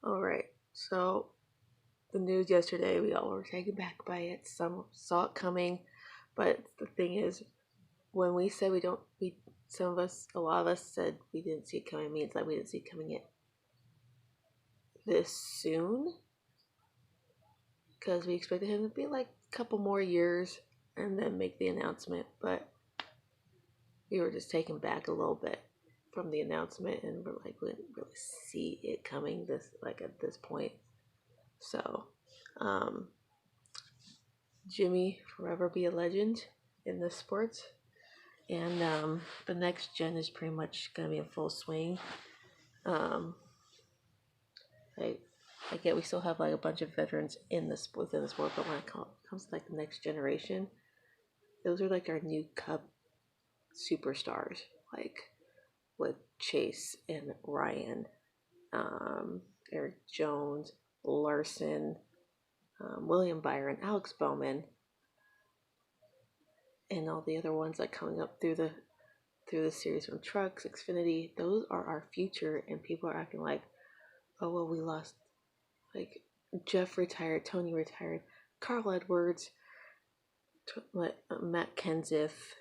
All right. So the news yesterday, we all were taken back by it. Some saw it coming, but the thing is, when we said we don't, we some of us, a lot of us said we didn't see it coming. Means like we didn't see it coming in this soon, because we expected him to be like a couple more years and then make the announcement. But we were just taken back a little bit from the announcement, and we're like, we didn't really see it coming this like at this point. So, um, Jimmy forever be a legend in this sport. And the next gen is pretty much gonna be in full swing. Um, I, I get we still have like a bunch of veterans in this within the sport, but when it comes to like the next generation, those are like our new Cup superstars, like with Chase and Ryan, Eric Jones, Larson, William Byron, Alex Bowman, and all the other ones like coming up through the series from Trucks, Xfinity. Those are our future, and people are acting like, oh well, we lost like Jeff retired, Tony retired, Carl Edwards, Matt Kenseth,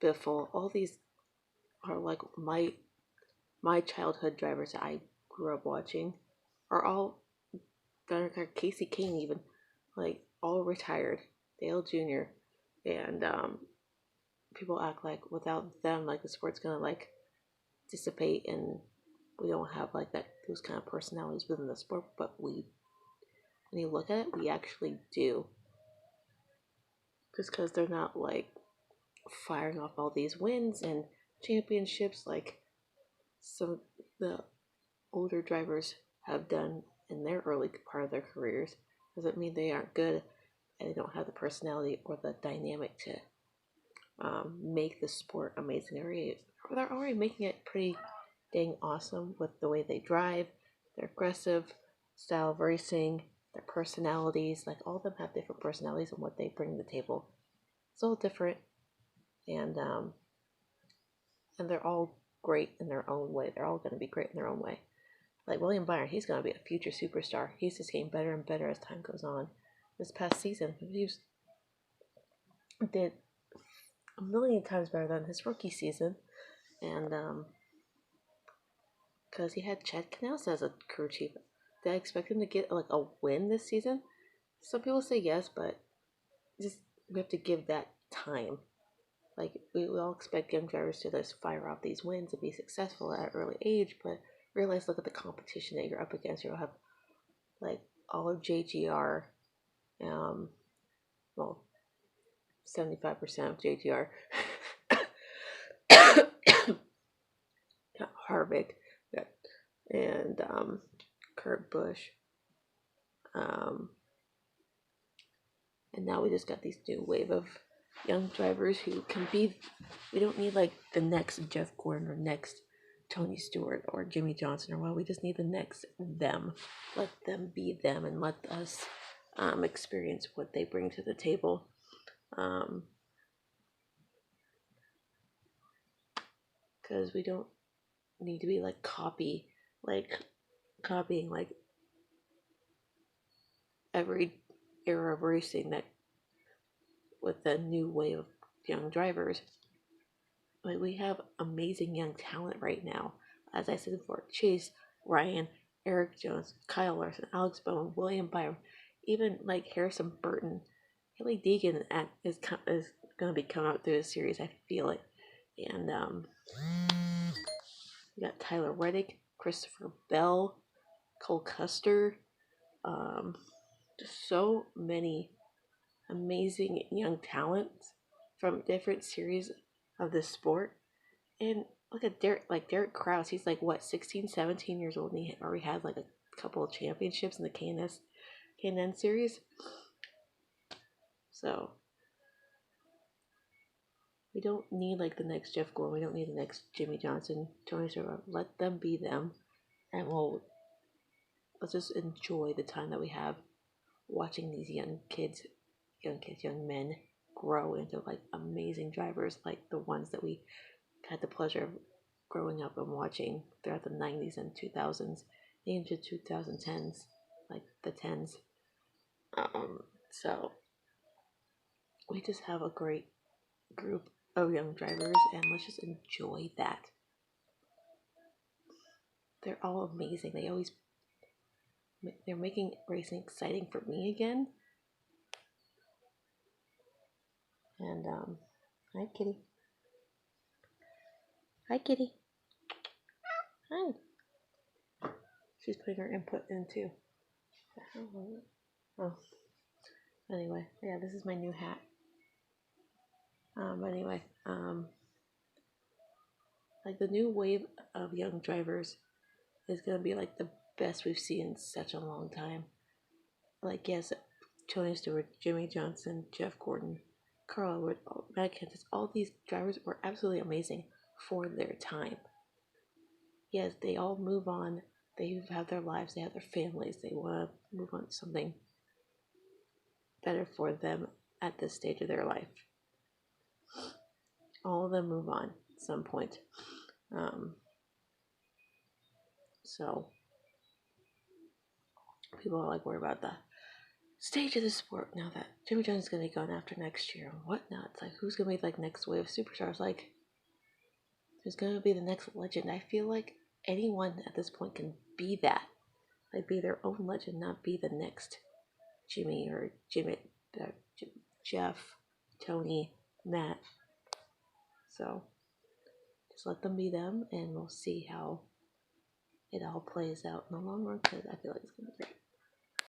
Biffle. All these are like my childhood drivers that I grew up watching are all Casey Kane even like all retired, Dale Jr. and people act like without them like the sport's gonna like dissipate and we don't have like that those kind of personalities within the sport, but we when you look at it we actually do, just because they're not like firing off all these wins and championships like some of the older drivers have done in their early part of their careers. Doesn't mean they aren't good and they don't have the personality or the dynamic to make the sport amazing. They're already making it pretty dang awesome with the way they drive, their aggressive style of racing, their personalities. Like all of them have different personalities and what they bring to the table. It's all different, and they're all great in their own way. They're all going to be great in their own way. Like William Byron, he's going to be a future superstar. He's just getting better and better as time goes on. This past season, did a million times better than his rookie season, and because he had Chad Knaus as a crew chief. Did I expect him to get like a win this season? Some people say yes, but just we have to give that time. Like we all expect young drivers to just fire off these wins and be successful at an early age, but realize look at the competition that you're up against. You'll have like all of JGR, well, 75% of JGR, Harvick, and Kurt Busch. Um, and now we just got these new wave of young drivers who can be. We don't need like the next Jeff Gordon or next Tony Stewart or Jimmy Johnson or what. We just need the next them. Let them be them and let us experience what they bring to the table. Because we don't need to be like copying like every era of racing that with the new wave of young drivers. Like we have amazing young talent right now. As I said before, Chase, Ryan, Eric Jones, Kyle Larson, Alex Bowman, William Byron, even like Harrison Burton, Haley Deegan is going to be coming out through the series. I feel it, and we got Tyler Reddick, Christopher Bell, Cole Custer, um, just so many amazing young talents from different series of the sport. And look at Derek Kraus. He's like what 16, 17 years old, and he already has like a couple of championships in the K&N series. So we don't need like the next Jeff Gordon. We don't need the next Jimmy Johnson, Tony Stewart. Let them be them, and let's just enjoy the time that we have watching these young men grow into like amazing drivers, like the ones that we had the pleasure of growing up and watching throughout the 90s and 2000s. into 2010s, like the tens. So we just have a great group of young drivers, and let's just enjoy that. They're all amazing. They're making racing exciting for me again. And hi kitty. Hi kitty. Hi. She's putting her input into. Oh, anyway, yeah, this is my new hat. Anyway, like the new wave of young drivers is gonna be like the best we've seen in such a long time. Like yes, Tony Stewart, Jimmy Johnson, Jeff Gordon, Carl Edwards, Matt Kenseth, all these drivers were absolutely amazing for their time. Yes, they all move on. They have their lives. They have their families. They want to move on to something better for them at this stage of their life. All of them move on at some point. So people are like worried about the stage of the sport now that Jimmy John's going to be gone after next year and whatnot. It's like who's going to be like next wave of superstars? Like who's going to be the next legend? I feel like anyone at this point can be that. Like be their own legend, not be the next Jimmy or Jeff, Tony, Matt. So just let them be them, and we'll see how it all plays out in the long run. Because I feel like it's gonna be great.